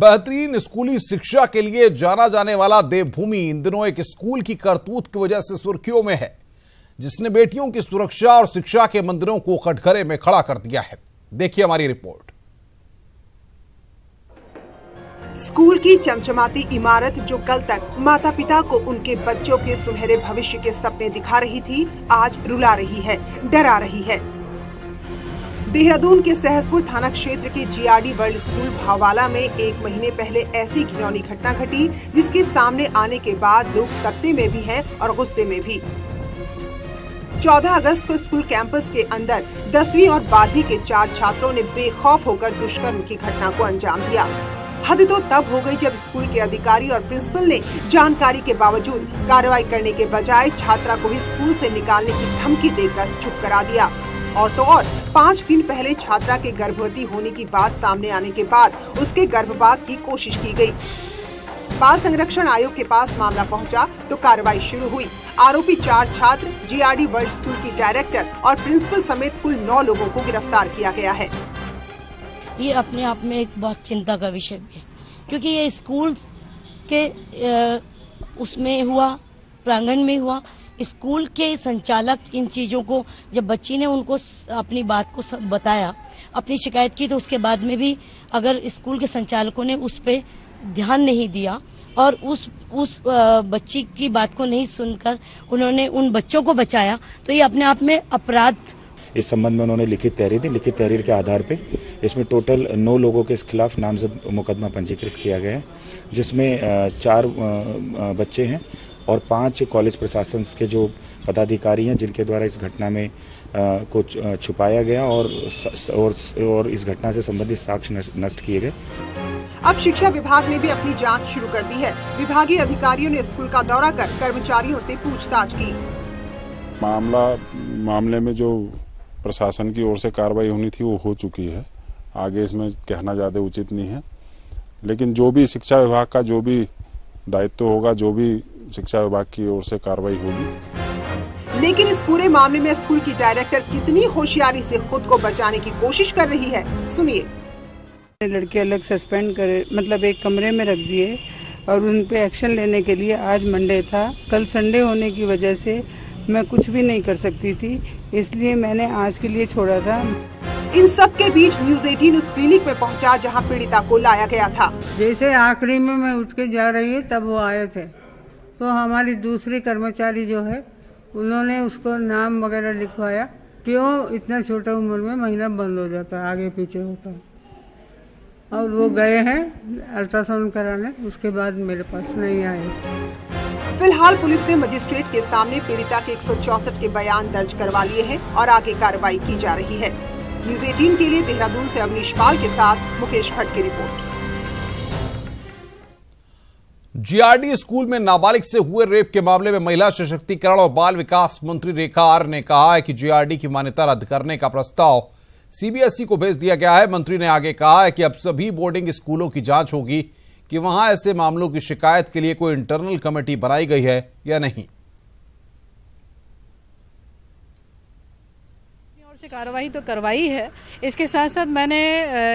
बेहतरीन स्कूली शिक्षा के लिए जाना जाने वाला देवभूमि इन दिनों एक स्कूल की करतूत की वजह से सुर्खियों में है, जिसने बेटियों की सुरक्षा और शिक्षा के मंदिरों को कटघरे में खड़ा कर दिया है। देखिए हमारी रिपोर्ट। स्कूल की चमचमाती इमारत जो कल तक माता पिता को उनके बच्चों के सुनहरे भविष्य के सपने दिखा रही थी, आज रुला रही है, डरा रही है। देहरादून के सहसपुर थाना क्षेत्र के जीआरडी वर्ल्ड स्कूल भावाला में एक महीने पहले ऐसी घिनौनी घटना घटी, जिसके सामने आने के बाद लोग सकते में भी हैं और गुस्से में भी। 14 अगस्त को स्कूल कैंपस के अंदर 10वीं और 12वीं के 4 छात्रों ने बेखौफ होकर दुष्कर्म की घटना को अंजाम दिया। हद तो तब हो गई जब स्कूल के अधिकारी और प्रिंसिपल ने जानकारी के बावजूद कार्रवाई करने के बजाय छात्रा को ही स्कूल से निकालने की धमकी देकर चुप करा दिया। और तो और 5 दिन पहले छात्रा के गर्भवती होने की बात सामने आने के बाद उसके गर्भपात की कोशिश की गई। बाल संरक्षण आयोग के पास मामला पहुंचा तो कार्रवाई शुरू हुई। आरोपी 4 छात्र, जीआरडी वर्ल्ड स्कूल की डायरेक्टर और प्रिंसिपल समेत कुल 9 लोगों को गिरफ्तार किया गया है। ये अपने आप में एक बहुत चिंता का विषय भी है, क्योंकि ये स्कूल के उसमें हुआ, प्रांगण में हुआ। स्कूल के संचालक इन चीज़ों को, जब बच्ची ने उनको अपनी बात को बताया, अपनी शिकायत की, तो उसके बाद में भी अगर स्कूल के संचालकों ने उस पर ध्यान नहीं दिया और उस बच्ची की बात को नहीं सुनकर उन्होंने उन बच्चों को बचाया, तो ये अपने आप में अपराध। इस संबंध में उन्होंने लिखित तहरीर दी। लिखित तहरीर के आधार पे इसमें टोटल 9 लोगों के खिलाफ नामजद मुकदमा पंजीकृत किया गया है, जिसमें 4 बच्चे हैं और 5 कॉलेज प्रशासन के जो पदाधिकारी हैं, जिनके द्वारा इस घटना में को छुपाया गया और इस घटना से संबंधित साक्ष्य नष्ट किए गए। अब शिक्षा विभाग ने भी अपनी जांच शुरू कर दी है। विभागीय अधिकारियों ने स्कूल का दौरा कर कर्मचारियों से पूछताछ की। मामले में जो प्रशासन की ओर से कार्रवाई होनी थी वो हो चुकी है। आगे इसमें कहना ज्यादा उचित नहीं है, लेकिन जो भी शिक्षा विभाग का जो भी दायित्व होगा, जो भी शिक्षा विभाग की ओर से कार्रवाई होगी। लेकिन इस पूरे मामले में स्कूल की डायरेक्टर कितनी होशियारी से खुद को बचाने की कोशिश कर रही है, सुनिए। लड़के अलग सस्पेंड करे, मतलब एक कमरे में रख दिए और उन पे एक्शन लेने के लिए आज मंडे था। कल संडे होने की वजह से मैं कुछ भी नहीं कर सकती थी, इसलिए मैंने आज के लिए छोड़ा था। इन सब के बीच न्यूज़ 18 उस क्लिनिक में पहुंचा जहां पीड़िता को लाया गया था। जैसे आखिरी में मैं उठ के जा रही है तब वो आए थे, तो हमारी दूसरी कर्मचारी जो है उन्होंने उसको नाम वगैरह लिखवाया। क्यों इतना छोटा उम्र में महीना बंद हो जाता है, आगे पीछे होता है। और वो गए हैं अल्ट्रासाउंड कराने, उसके बाद मेरे पास नहीं आए। फिलहाल पुलिस ने मजिस्ट्रेट के सामने पीड़िता के 164 के बयान दर्ज करवा लिए हैं और आगे कार्रवाई की जा रही है। न्यूज़ 18 के लिए देहरादून से अवनीश पाल के साथ मुकेश भट्ट की रिपोर्ट। जीआरडी स्कूल में नाबालिग से हुए रेप के मामले में महिला सशक्तिकरण और बाल विकास मंत्री रेखा आर्य ने कहा है कि जीआरडी की मान्यता रद्द करने का प्रस्ताव सीबीएसई को भेज दिया गया है। मंत्री ने आगे कहा है कि अब सभी बोर्डिंग स्कूलों की जांच होगी कि वहां ऐसे मामलों की शिकायत के लिए कोई इंटरनल कमेटी बनाई गई है या नहीं। और से कार्रवाई तो करवाई है, इसके साथ साथ मैंने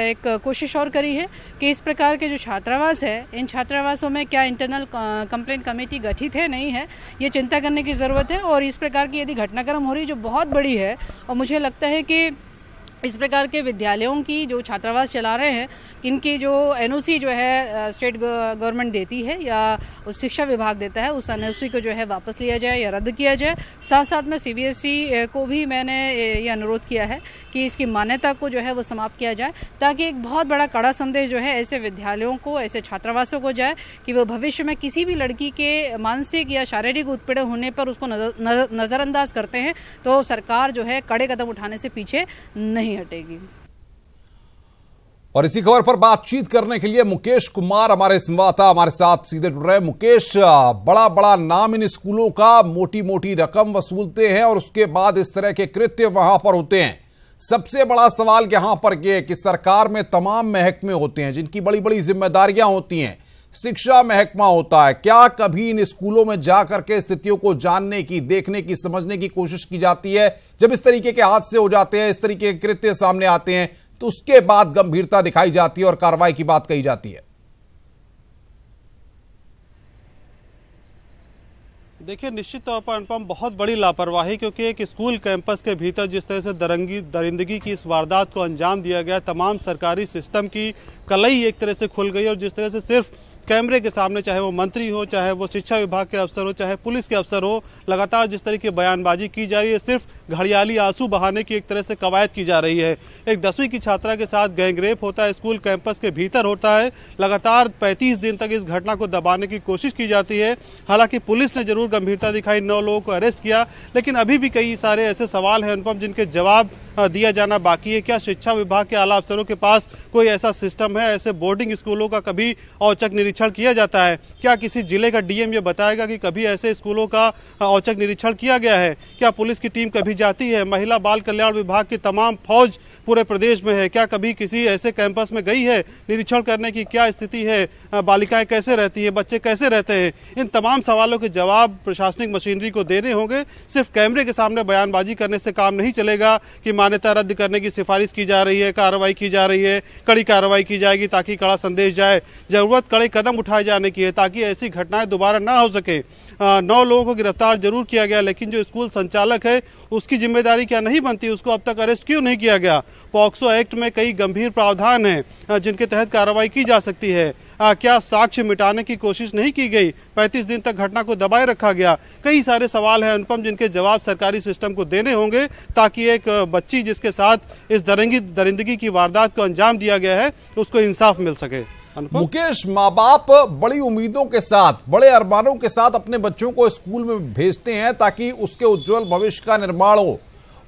एक कोशिश और करी है कि इस प्रकार के जो छात्रावास है, इन छात्रावासों में क्या इंटरनल कंप्लेंट कमेटी गठित है, नहीं है, ये चिंता करने की ज़रूरत है। और इस प्रकार की यदि घटनाक्रम हो रही जो बहुत बड़ी है, और मुझे लगता है कि इस प्रकार के विद्यालयों की जो छात्रावास चला रहे हैं, इनकी जो एनओसी जो है स्टेट गवर्नमेंट देती है या उस शिक्षा विभाग देता है, उस एनओसी को जो है वापस लिया जाए या रद्द किया जाए। साथ साथ में सीबीएसई को भी मैंने ये अनुरोध किया है कि इसकी मान्यता को जो है वो समाप्त किया जाए, ताकि एक बहुत बड़ा कड़ा संदेश जो है ऐसे विद्यालयों को, ऐसे छात्रावासों को जाए कि वो भविष्य में किसी भी लड़की के मानसिक या शारीरिक उत्पीड़न होने पर उसको नज़रअंदाज करते हैं तो सरकार जो है कड़े कदम उठाने से पीछे नहीं हटेगी। और इसी खबर पर बातचीत करने के लिए मुकेश कुमार हमारे संवाददाता हमारे साथ सीधे जुड़ रहे हैं। मुकेश, बड़ा बड़ा नाम इन स्कूलों का, मोटी मोटी रकम वसूलते हैं और उसके बाद इस तरह के कृत्य वहां पर होते हैं। सबसे बड़ा सवाल यहां पर यह है कि सरकार में तमाम महकमे होते हैं जिनकी बड़ी बड़ी जिम्मेदारियां होती हैं, शिक्षा महकमा होता है। क्या कभी इन स्कूलों में जाकर के स्थितियों को जानने की, देखने की, समझने की कोशिश की जाती है? जब इस तरीके के हादसे हो जाते हैं, इस तरीके के कृत्य सामने आते हैं, तो उसके बाद गंभीरता दिखाई जाती है और कार्रवाई की बात कही जाती है। देखिए, निश्चित तौर पर अनुपम बहुत बड़ी लापरवाही, क्योंकि एक स्कूल कैंपस के भीतर जिस तरह से दरिंदगी की इस वारदात को अंजाम दिया गया, तमाम सरकारी सिस्टम की कलई एक तरह से खुल गई और जिस तरह से सिर्फ कैमरे के सामने, चाहे वो मंत्री हो, चाहे वो शिक्षा विभाग के अफसर हो, चाहे पुलिस के अफसर हो, लगातार जिस तरह की बयानबाजी की जा रही है, सिर्फ घड़ियाली आंसू बहाने की एक तरह से कवायद की जा रही है। एक 10वीं की छात्रा के साथ गैंगरेप होता है, स्कूल कैंपस के भीतर होता है, लगातार 35 दिन तक इस घटना को दबाने की कोशिश की जाती है। हालांकि पुलिस ने जरूर गंभीरता दिखाई, 9 लोगों को अरेस्ट किया, लेकिन अभी भी कई सारे ऐसे सवाल हैं अनुपम जिनके जवाब दिया जाना बाकी है। क्या शिक्षा विभाग के आला अफसरों के पास कोई ऐसा सिस्टम है? ऐसे बोर्डिंग स्कूलों का कभी औचक निरीक्षण किया जाता है? क्या किसी जिले का डीएम ये बताएगा कि कभी ऐसे स्कूलों का औचक निरीक्षण किया गया है? क्या पुलिस की टीम कभी जाती है? महिला बाल कल्याण विभाग की तमाम फौज पूरे प्रदेश में है, क्या कभी किसी ऐसे कैंपस में गई है निरीक्षण करने की क्या स्थिति है? बालिकाएं कैसे रहती है, बच्चे कैसे रहते हैं? इन तमाम सवालों के जवाब प्रशासनिक मशीनरी को देने होंगे। सिर्फ कैमरे के सामने बयानबाजी करने से काम नहीं चलेगा कि मान्यता रद्द करने की सिफारिश की जा रही है, कार्रवाई की जा रही है, कड़ी कार्रवाई की जाएगी ताकि कड़ा संदेश जाए। जरूरत कड़े कदम उठाए जाने की है ताकि ऐसी घटनाएं दोबारा ना हो सके। 9 लोगों को गिरफ्तार जरूर किया गया, लेकिन जो स्कूल संचालक है उसकी जिम्मेदारी क्या नहीं बनती? उसको अब तक अरेस्ट क्यों नहीं किया गया? पॉक्सो एक्ट में कई गंभीर प्रावधान हैं जिनके तहत कार्रवाई की जा सकती है। क्या साक्ष्य मिटाने की कोशिश नहीं की गई? 35 दिन तक घटना को दबाए रखा गया। कई सारे सवाल हैं अनुपम जिनके जवाब सरकारी सिस्टम को देने होंगे ताकि एक बच्ची जिसके साथ इस दरिंदगी की वारदात को अंजाम दिया गया है उसको इंसाफ मिल सके। मुकेश, माँ बाप बड़ी उम्मीदों के साथ, बड़े अरमानों के साथ अपने बच्चों को स्कूल में भेजते हैं ताकि उसके उज्जवल भविष्य का निर्माण हो,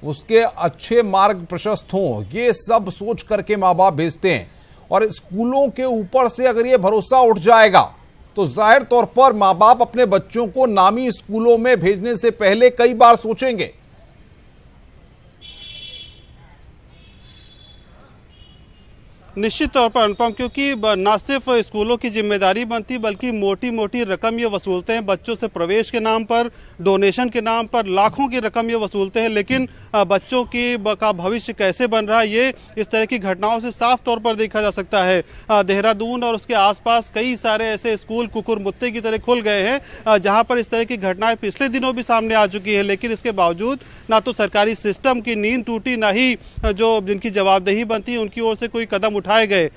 उसके अच्छे मार्ग प्रशस्त हों, ये सब सोच करके माँ बाप भेजते हैं। और स्कूलों के ऊपर से अगर ये भरोसा उठ जाएगा तो जाहिर तौर पर माँ बाप अपने बच्चों को नामी स्कूलों में भेजने से पहले कई बार सोचेंगे। निश्चित तौर पर अनुपम, क्योंकि न सिर्फ स्कूलों की जिम्मेदारी बनती बल्कि मोटी मोटी रकम ये वसूलते हैं बच्चों से, प्रवेश के नाम पर, डोनेशन के नाम पर लाखों की रकम ये वसूलते हैं, लेकिन बच्चों का भविष्य कैसे बन रहा है ये इस तरह की घटनाओं से साफ तौर पर देखा जा सकता है। देहरादून और उसके आसपास कई सारे ऐसे स्कूल कुकुर मुत्ते की तरह खुल गए हैं जहां पर इस तरह की घटनाएं पिछले दिनों भी सामने आ चुकी है, लेकिन इसके बावजूद ना तो सरकारी सिस्टम की नींद टूटी, ना ही जो जिनकी जवाबदेही बनती है उनकी ओर से कोई कदम उठाए गए।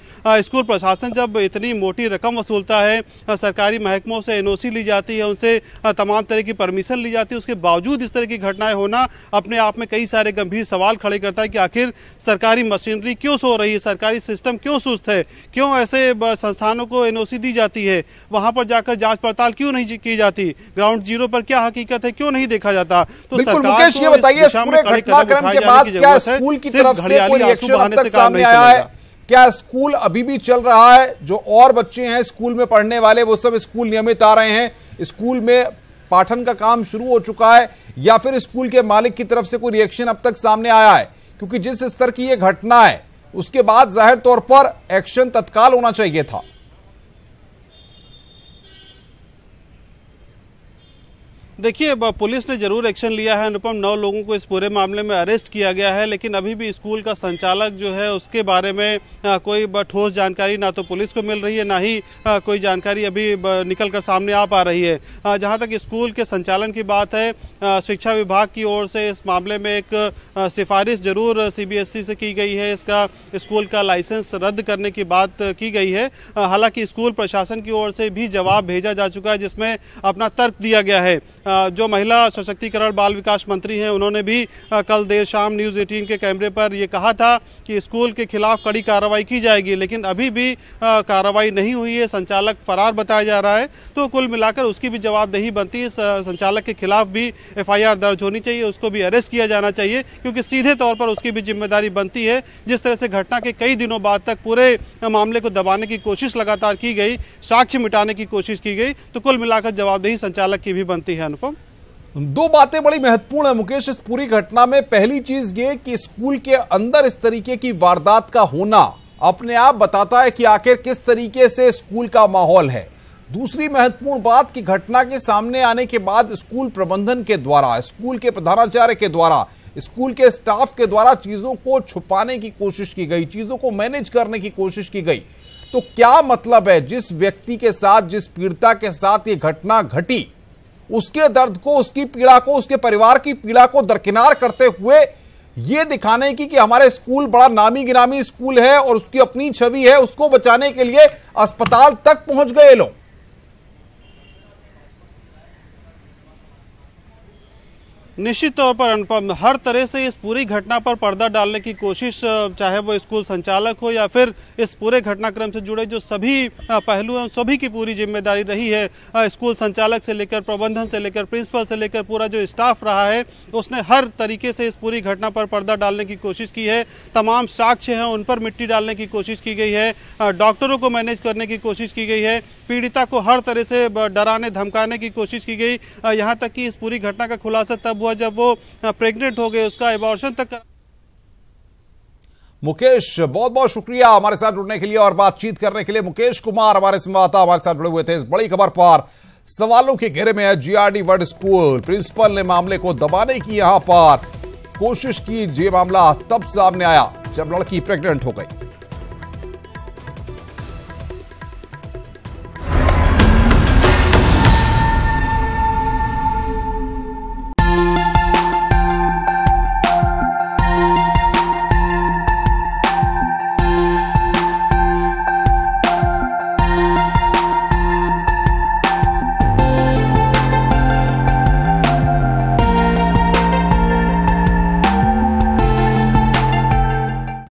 स्कूल प्रशासन जब इतनी मोटी रकम वसूलता है, सरकारी महकमों से एनओसी ली जाती है, उनसे तमाम तरह की परमिशन ली जाती है, उसके बावजूद इस तरह की घटनाएं होना अपने आप में कई सारे गंभीर सवाल खड़े करता है कि आखिर सरकारी मशीनरी क्यों सो रही है, सरकारी सिस्टम क्यों सुस्त है, क्यों ऐसे संस्थानों को एनओसी दी जाती है, वहां पर जाकर जांच पड़ताल क्यों नहीं की जाती, ग्राउंड जीरो पर क्या हकीकत है क्यों नहीं देखा जाता? तो बिल्कुल मुकेश, ये बताइए पूरे घटनाक्रम के बाद क्या स्कूल की तरफ से कोई रिएक्शन अब तक सामने आया है? क्या स्कूल अभी भी चल रहा है? जो और बच्चे हैं स्कूल में पढ़ने वाले वो सब स्कूल नियमित आ रहे हैं, स्कूल में पाठन का काम शुरू हो चुका है, या फिर स्कूल के मालिक की तरफ से कोई रिएक्शन अब तक सामने आया है? क्योंकि जिस स्तर की ये घटना है उसके बाद जाहिर तौर पर एक्शन तत्काल होना चाहिए था। देखिए, पुलिस ने जरूर एक्शन लिया है अनुपम, 9 लोगों को इस पूरे मामले में अरेस्ट किया गया है, लेकिन अभी भी स्कूल का संचालक जो है उसके बारे में कोई ठोस जानकारी ना तो पुलिस को मिल रही है, ना ही कोई जानकारी अभी निकल कर सामने आ पा रही है। जहां तक स्कूल के संचालन की बात है, शिक्षा विभाग की ओर से इस मामले में एक सिफारिश जरूर सीबीएसई से की गई है, इसका स्कूल का लाइसेंस रद्द करने की बात की गई है। हालांकि स्कूल प्रशासन की ओर से भी जवाब भेजा जा चुका है जिसमें अपना तर्क दिया गया है। जो महिला सशक्तिकरण बाल विकास मंत्री हैं उन्होंने भी कल देर शाम न्यूज़ 18 के कैमरे पर यह कहा था कि स्कूल के खिलाफ कड़ी कार्रवाई की जाएगी, लेकिन अभी भी कार्रवाई नहीं हुई है, संचालक फरार बताया जा रहा है। तो कुल मिलाकर उसकी भी जवाबदेही बनती है, संचालक के खिलाफ भी एफआईआर दर्ज होनी चाहिए, उसको भी अरेस्ट किया जाना चाहिए, क्योंकि सीधे तौर पर उसकी भी जिम्मेदारी बनती है। जिस तरह से घटना के कई दिनों बाद तक पूरे मामले को दबाने की कोशिश लगातार की गई, साक्ष्य मिटाने की कोशिश की गई, तो कुल मिलाकर जवाबदेही संचालक की भी बनती है। अनुपम, 2 बातें बड़ी महत्वपूर्ण है मुकेश इस पूरी घटना में। पहली चीज ये कि स्कूल के अंदर इस तरीके की वारदात का होना अपने आप बताता है कि आखिर किस तरीके से स्कूल का माहौल है। दूसरी महत्वपूर्ण बात कि घटना के सामने आने के बाद स्कूल प्रबंधन के द्वारा, स्कूल के प्रधानाचार्य के द्वारा, स्कूल के स्टाफ के द्वारा चीजों को छुपाने की कोशिश की गई, चीजों को मैनेज करने की कोशिश की गई। तो क्या मतलब है, जिस व्यक्ति के साथ, जिस पीड़िता के साथ ये घटना घटी उसके दर्द को, उसकी पीड़ा को, उसके परिवार की पीड़ा को दरकिनार करते हुए यह दिखाने की कि हमारे स्कूल बड़ा नामी गिरामी स्कूल है और उसकी अपनी छवि है, उसको बचाने के लिए अस्पताल तक पहुंच गए लोग। निश्चित तौर पर अनुपम, हर तरह से इस पूरी घटना पर पर्दा डालने की कोशिश, चाहे वो स्कूल संचालक हो या फिर इस पूरे घटनाक्रम से जुड़े जो सभी पहलू हैं, सभी की पूरी जिम्मेदारी रही है। स्कूल संचालक से लेकर प्रबंधन से लेकर प्रिंसिपल से लेकर पूरा जो स्टाफ रहा है, उसने हर तरीके से इस पूरी घटना पर पर्दा डालने की कोशिश की है। तमाम साक्ष्य हैं उन पर मिट्टी डालने की कोशिश की गई है, डॉक्टरों को मैनेज करने की कोशिश की गई है, पीड़िता को हर तरह से डराने धमकाने की कोशिश की गई। यहाँ तक कि इस पूरी घटना का खुलासा तब हुआ जब वो प्रेग्नेंट हो गए, उसका एबॉर्शन तक। मुकेश, बहुत बहुत शुक्रिया हमारे साथ जुड़ने के लिए और बातचीत करने के लिए। मुकेश कुमार हमारे संवाददाता हमारे साथ जुड़े हुए थे इस बड़ी खबर पर। सवालों के घेरे में है जीआरडी वर्ड स्कूल। प्रिंसिपल ने मामले को दबाने की यहां पर कोशिश की। ये मामला तब सामने आया जब लड़की प्रेग्नेंट हो गई।